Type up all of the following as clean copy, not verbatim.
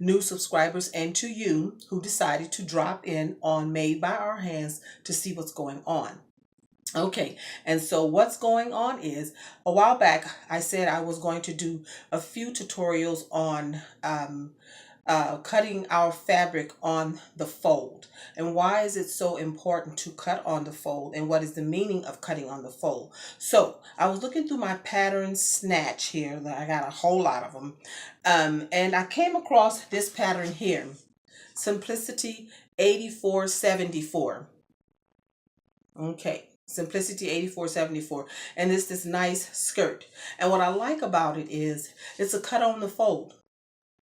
new subscribers and to you who decided to drop in on Made by Our Hands to see what's going on. Okay, and so what's going on is a while back I said I was going to do a few tutorials on cutting our fabric on the fold. And why is it so important to cut on the fold, and what is the meaning of cutting on the fold? So I was looking through my pattern snatch here. I got a whole lot of them. And I came across this pattern here, Simplicity 8474. Okay. Simplicity 8474, and it's this nice skirt. And what I like about it is it's a cut on the fold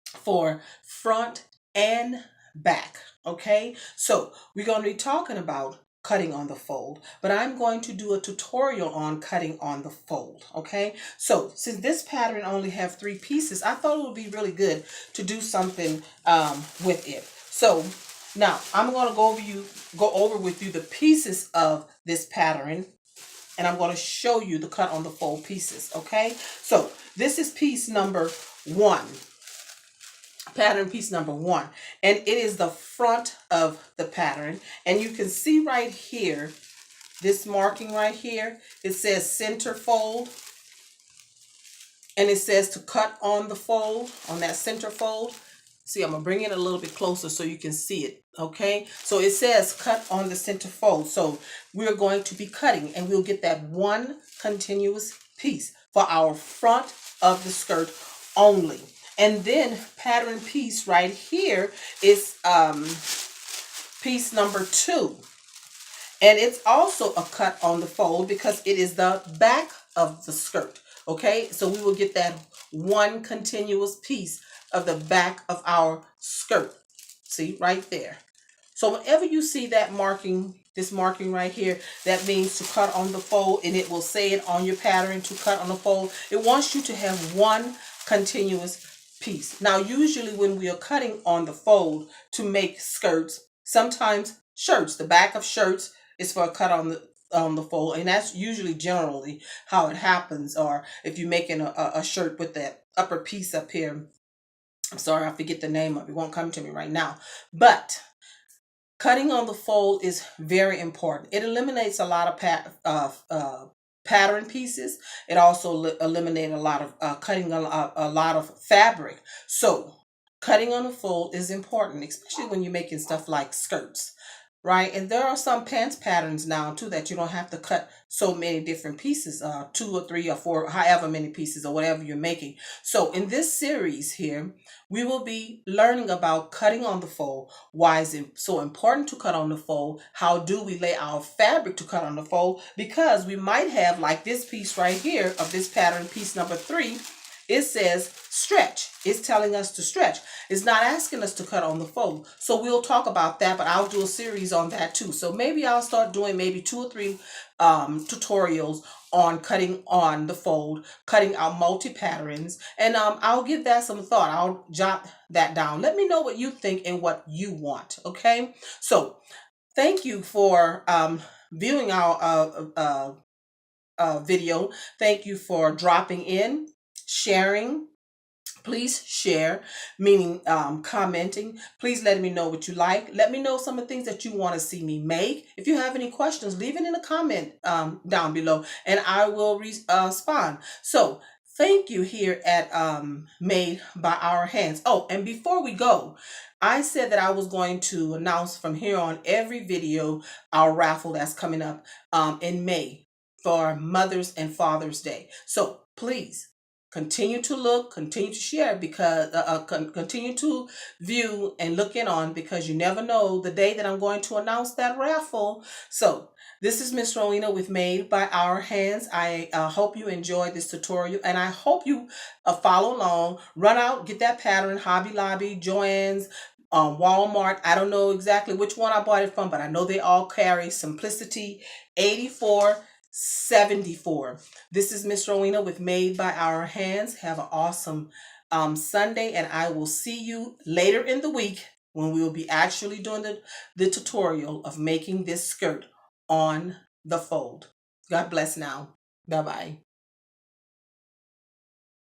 for front and back. Okay, so we're going to be talking about cutting on the fold, but I'm going to do a tutorial on cutting on the fold. Okay, so since this pattern only have 3 pieces, I thought it would be really good to do something with it. So now I'm going to go over with you the pieces of this pattern, and I'm going to show you the cut on the fold pieces. Okay, so this is piece number 1. Pattern piece number 1, and it is the front of the pattern, and you can see right here, this marking right here, it says center fold, and it says to cut on the fold, on that center fold. See, I'm gonna bring it a little bit closer so you can see it. Okay, so it says cut on the center fold, so we're going to be cutting, and we'll get that one continuous piece for our front of the skirt only. And then pattern piece right here is piece number 2. And it's also a cut on the fold because it is the back of the skirt. Okay, so we will get that one continuous piece of the back of our skirt. See, right there. So whenever you see that marking, this marking right here, that means to cut on the fold, and it will say it on your pattern to cut on the fold. It wants you to have one continuous piece. Now, usually when we are cutting on the fold to make skirts, sometimes shirts, the back of shirts is for a cut on the fold, and that's usually generally how it happens. Or if you're making a shirt with that upper piece up here, I'm sorry, I forget the name of it, won't come to me right now, but cutting on the fold is very important. It eliminates a lot of pattern pieces. It also eliminates a lot of cutting a lot of fabric. So cutting on the fold is important, especially when you're making stuff like skirts, right? And there are some pants patterns now too that you don't have to cut so many different pieces, 2 or 3 or 4, however many pieces or whatever you're making. So in this series here, we will be learning about cutting on the fold. Why is it so important to cut on the fold? How do we lay our fabric to cut on the fold? Because we might have, like this piece right here of this pattern, piece number 3, it says stretch. It's telling us to stretch. It's not asking us to cut on the fold. So we'll talk about that, but I'll do a series on that too. So maybe I'll start doing maybe 2 or 3 tutorials on cutting on the fold, cutting out multi-patterns, and I'll give that some thought. I'll jot that down. Let me know what you think and what you want, okay? So thank you for viewing our video. Thank you for dropping in, sharing. Please share, meaning commenting. Please let me know what you like. Let me know some of the things that you want to see me make. If you have any questions, leave it in a comment down below, and I will respond. So thank you here at Made by Our Hands. Oh, and before we go, I said that I was going to announce from here on every video our raffle that's coming up in May for Mother's and Father's Day. So please continue to look, continue to share, because continue to view and look in on, because you never know the day that I'm going to announce that raffle. So this is Miss Rowena with Made by Our Hands. I hope you enjoyed this tutorial, and I hope you follow along. Run out, get that pattern, Hobby Lobby, Joann's, Walmart. I don't know exactly which one I bought it from, but I know they all carry Simplicity 8474. This is Miss Rowena with Made by Our Hands. Have an awesome Sunday, and I will see you later in the week when we will be actually doing the tutorial of making this skirt on the fold. God bless now. Bye-bye.